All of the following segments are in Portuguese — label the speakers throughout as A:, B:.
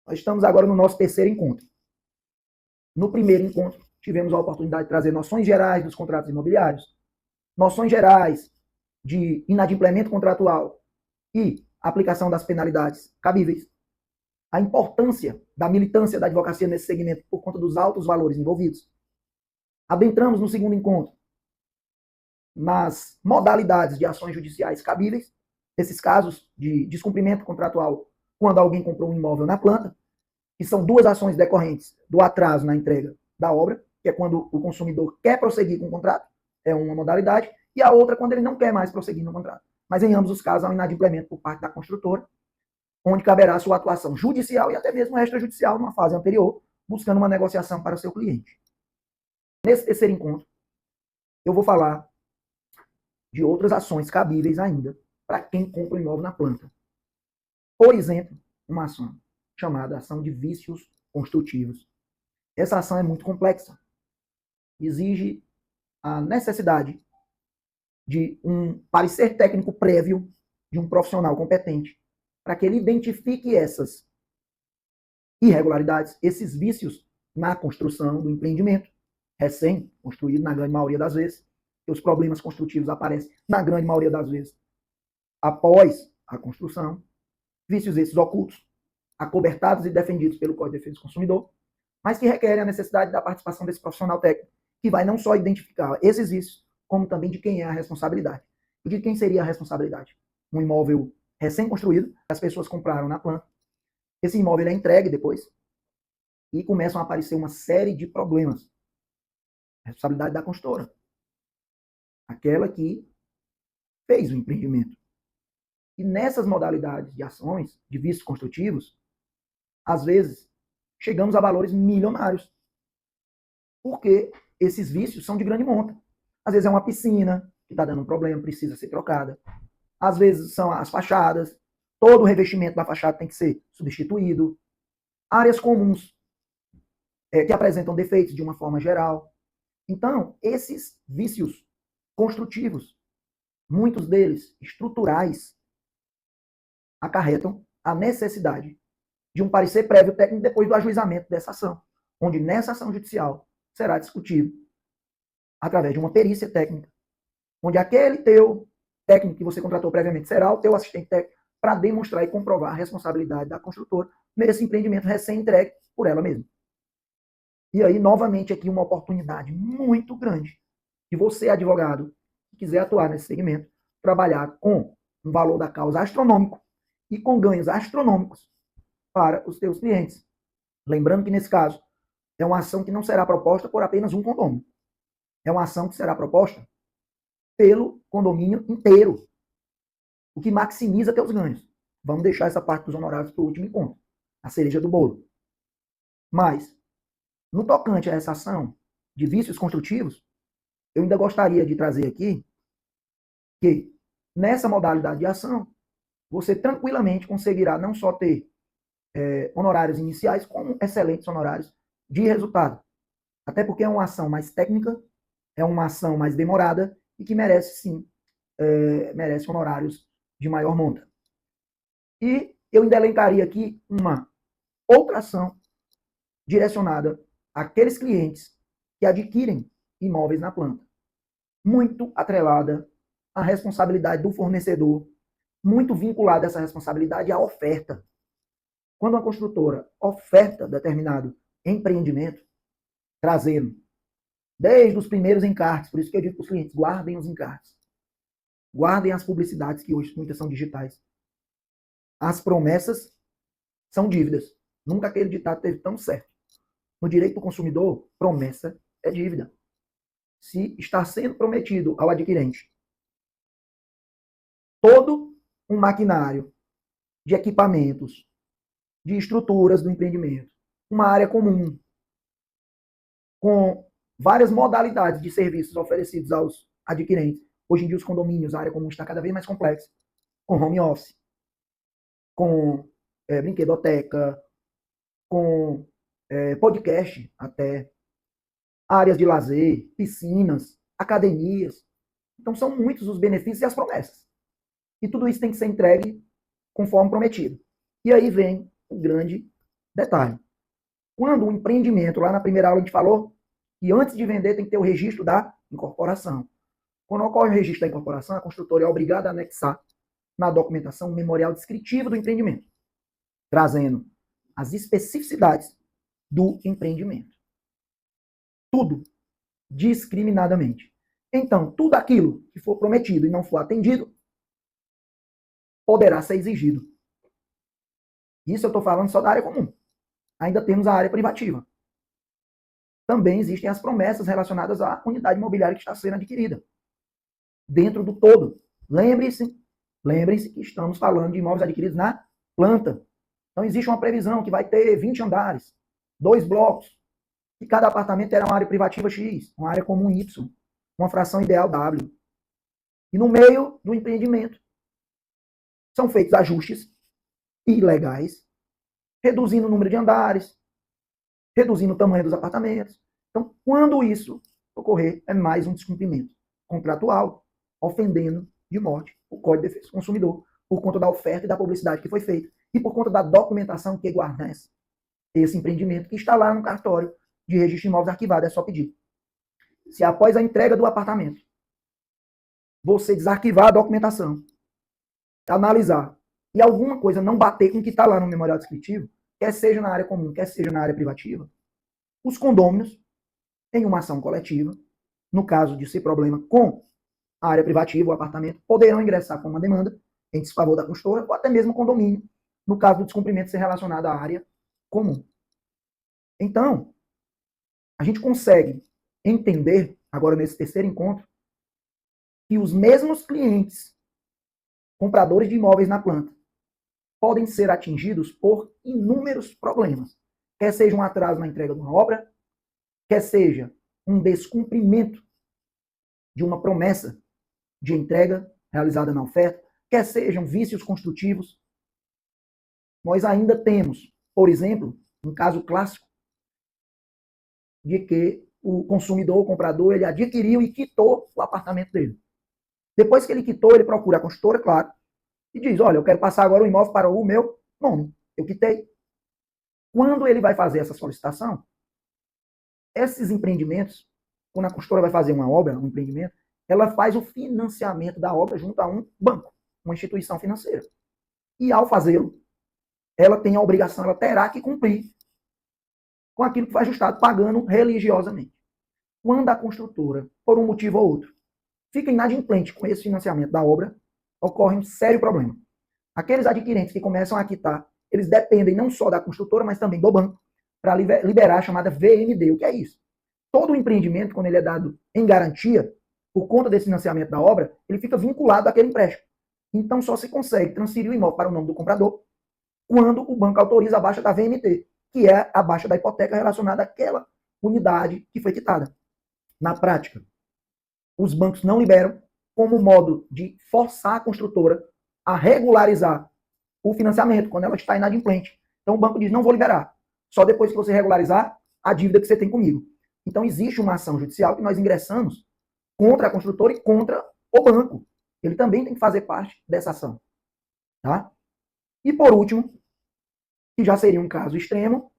A: Nós estamos agora no nosso terceiro encontro. No primeiro encontro, tivemos a oportunidade de trazer noções gerais dos contratos imobiliários, noções gerais de inadimplemento contratual e aplicação das penalidades cabíveis, a importância da militância da advocacia nesse segmento por conta dos altos valores envolvidos. Adentramos no segundo encontro nas modalidades de ações judiciais cabíveis, esses casos de descumprimento contratual quando alguém comprou um imóvel na planta, que são duas ações decorrentes do atraso na entrega da obra, que é quando o consumidor quer prosseguir com o contrato, é uma modalidade, e a outra quando ele não quer mais prosseguir no contrato. Mas em ambos os casos há um inadimplemento por parte da construtora, onde caberá sua atuação judicial e até mesmo extrajudicial numa fase anterior, buscando uma negociação para o seu cliente. Nesse terceiro encontro, eu vou falar de outras ações cabíveis ainda para quem compra o imóvel na planta. Por exemplo, uma ação chamada ação de vícios construtivos. Essa ação é muito complexa. Exige a necessidade de um parecer técnico prévio de um profissional competente para que ele identifique essas irregularidades, esses vícios na construção do empreendimento recém-construído, na grande maioria das vezes. Os problemas construtivos aparecem, na grande maioria das vezes, após a construção. Vícios esses ocultos, acobertados e defendidos pelo Código de Defesa do Consumidor, mas que requerem a necessidade da participação desse profissional técnico, que vai não só identificar esses vícios, como também de quem é a responsabilidade. E de quem seria a responsabilidade? Um imóvel recém-construído, as pessoas compraram na planta, esse imóvel é entregue depois, e começam a aparecer uma série de problemas. A responsabilidade da construtora, aquela que fez o empreendimento. E nessas modalidades de ações, de vícios construtivos, às vezes, chegamos a valores milionários. Porque esses vícios são de grande monta. Às vezes é uma piscina que está dando um problema, precisa ser trocada. Às vezes são as fachadas. Todo o revestimento da fachada tem que ser substituído. Áreas comuns que apresentam defeitos de uma forma geral. Então, esses vícios construtivos, muitos deles estruturais, acarretam a necessidade de um parecer prévio técnico depois do ajuizamento dessa ação, onde nessa ação judicial será discutido através de uma perícia técnica, onde aquele teu técnico que você contratou previamente será o teu assistente técnico para demonstrar e comprovar a responsabilidade da construtora nesse empreendimento recém-entregue por ela mesma. E aí, novamente, aqui uma oportunidade muito grande de você, advogado, que quiser atuar nesse segmento, trabalhar com um valor da causa astronômico e com ganhos astronômicos para os teus clientes. Lembrando que, nesse caso, é uma ação que não será proposta por apenas um condomínio. É uma ação que será proposta pelo condomínio inteiro, o que maximiza teus ganhos. Vamos deixar essa parte dos honorários para o último encontro, a cereja do bolo. Mas, no tocante a essa ação de vícios construtivos, eu ainda gostaria de trazer aqui que, nessa modalidade de ação, você tranquilamente conseguirá não só ter honorários iniciais, como excelentes honorários de resultado. Até porque é uma ação mais técnica, é uma ação mais demorada e que merece, sim, merece honorários de maior monta. E eu ainda elencaria aqui uma outra ação direcionada àqueles clientes que adquirem imóveis na planta, muito atrelada à responsabilidade do fornecedor, muito vinculada essa responsabilidade à oferta. Quando uma construtora oferta determinado empreendimento, trazendo desde os primeiros encartes, por isso que eu digo para os clientes, guardem os encartes, guardem as publicidades, que hoje muitas são digitais. As promessas são dívidas. Nunca aquele ditado teve tão certo. No direito do consumidor, promessa é dívida. Se está sendo prometido ao adquirente todo um maquinário de equipamentos, de estruturas do empreendimento, uma área comum, com várias modalidades de serviços oferecidos aos adquirentes. Hoje em dia, os condomínios, a área comum está cada vez mais complexa, com home office, com brinquedoteca, com podcast até, áreas de lazer, piscinas, academias. Então, são muitos os benefícios e as promessas. E tudo isso tem que ser entregue conforme prometido. E aí vem o grande Detalhe, quando o empreendimento, lá na primeira aula a gente falou que antes de vender tem que ter o registro da incorporação. Quando ocorre o registro da incorporação, a construtora é obrigada a anexar na documentação um memorial descritivo do empreendimento, trazendo as especificidades do empreendimento. Tudo discriminadamente. Então, tudo aquilo que for prometido e não for atendido poderá ser exigido. Isso eu estou falando só da área comum. Ainda temos a área privativa. Também existem as promessas relacionadas à unidade imobiliária que está sendo adquirida. Dentro do todo. Lembre-se que estamos falando de imóveis adquiridos na planta. Então, existe uma previsão que vai ter 20 andares, 2 blocos, e cada apartamento terá uma área privativa X, uma área comum Y, uma fração ideal W. E no meio do empreendimento são feitos ajustes ilegais, reduzindo o número de andares, reduzindo o tamanho dos apartamentos. Então, quando isso ocorrer, é mais um descumprimento contratual, ofendendo de morte o Código de Defesa do Consumidor, por conta da oferta e da publicidade que foi feita, e por conta da documentação que guarnece esse empreendimento, que está lá no cartório de registro de imóveis arquivado. É só pedir. Se após a entrega do apartamento, você desarquivar a documentação, analisar, e alguma coisa não bater com o que está lá no memorial descritivo, quer seja na área comum, quer seja na área privativa, os condôminos, em uma ação coletiva, no caso de ser problema com a área privativa, o apartamento, poderão ingressar com uma demanda em desfavor da construtora, ou até mesmo o condomínio, no caso do descumprimento ser relacionado à área comum. Então, a gente consegue entender, agora nesse terceiro encontro, que os mesmos clientes, compradores de imóveis na planta, podem ser atingidos por inúmeros problemas. Quer seja um atraso na entrega de uma obra, quer seja um descumprimento de uma promessa de entrega realizada na oferta, quer sejam vícios construtivos. Nós ainda temos, por exemplo, um caso clássico de que o consumidor, o comprador, ele adquiriu e quitou o apartamento dele. Depois que ele quitou, ele procura a construtora, claro, e diz, olha, eu quero passar agora o imóvel para o meu nome. Eu quitei. Quando ele vai fazer essa solicitação, esses empreendimentos, quando a construtora vai fazer uma obra, um empreendimento, ela faz o financiamento da obra junto a um banco, uma instituição financeira. E ao fazê-lo, ela tem a obrigação, ela terá que cumprir com aquilo que foi ajustado, pagando religiosamente. Quando a construtora, por um motivo ou outro, fica inadimplente com esse financiamento da obra, ocorre um sério problema. Aqueles adquirentes que começam a quitar, eles dependem não só da construtora, mas também do banco, para liberar a chamada VMD. O que é isso? Todo empreendimento, quando ele é dado em garantia, por conta desse financiamento da obra, ele fica vinculado àquele empréstimo. Então, só se consegue transferir o imóvel para o nome do comprador quando o banco autoriza a baixa da VMT, que é a baixa da hipoteca relacionada àquela unidade que foi quitada. Na prática, os bancos não liberam como modo de forçar a construtora a regularizar o financiamento quando ela está inadimplente. Então, o banco diz, não vou liberar. Só depois que você regularizar a dívida que você tem comigo. Então, existe uma ação judicial que nós ingressamos contra a construtora e contra o banco. Ele também tem que fazer parte dessa ação. Tá? E, por último, que já seria um caso extremo,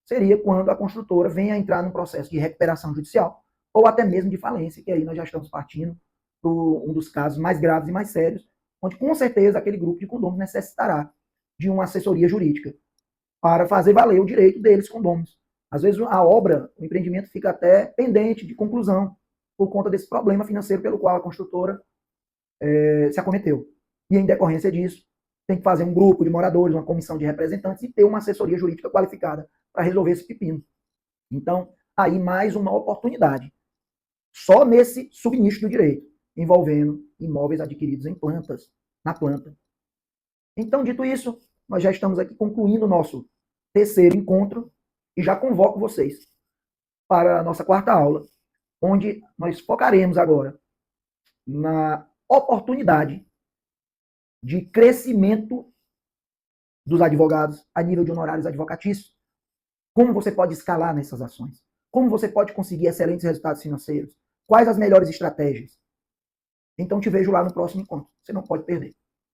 A: seria quando a construtora venha a entrar num processo de recuperação judicial ou até mesmo de falência, que aí nós já estamos partindo para um dos casos mais graves e mais sérios, onde com certeza aquele grupo de condôminos necessitará de uma assessoria jurídica para fazer valer o direito deles, condôminos. Às vezes a obra, o empreendimento fica até pendente de conclusão por conta desse problema financeiro pelo qual a construtora se acometeu. E em decorrência disso, tem que fazer um grupo de moradores, uma comissão de representantes e ter uma assessoria jurídica qualificada para resolver esse pepino. Então, aí mais uma oportunidade. Só nesse subnicho do direito, envolvendo imóveis adquiridos em plantas, na planta. Então, dito isso, nós já estamos aqui concluindo o nosso terceiro encontro e já convoco vocês para a nossa quarta aula, onde nós focaremos agora na oportunidade de crescimento dos advogados a nível de honorários advocatícios. Como você pode escalar nessas ações? Como você pode conseguir excelentes resultados financeiros? Quais as melhores estratégias? Então te vejo lá no próximo encontro. Você não pode perder.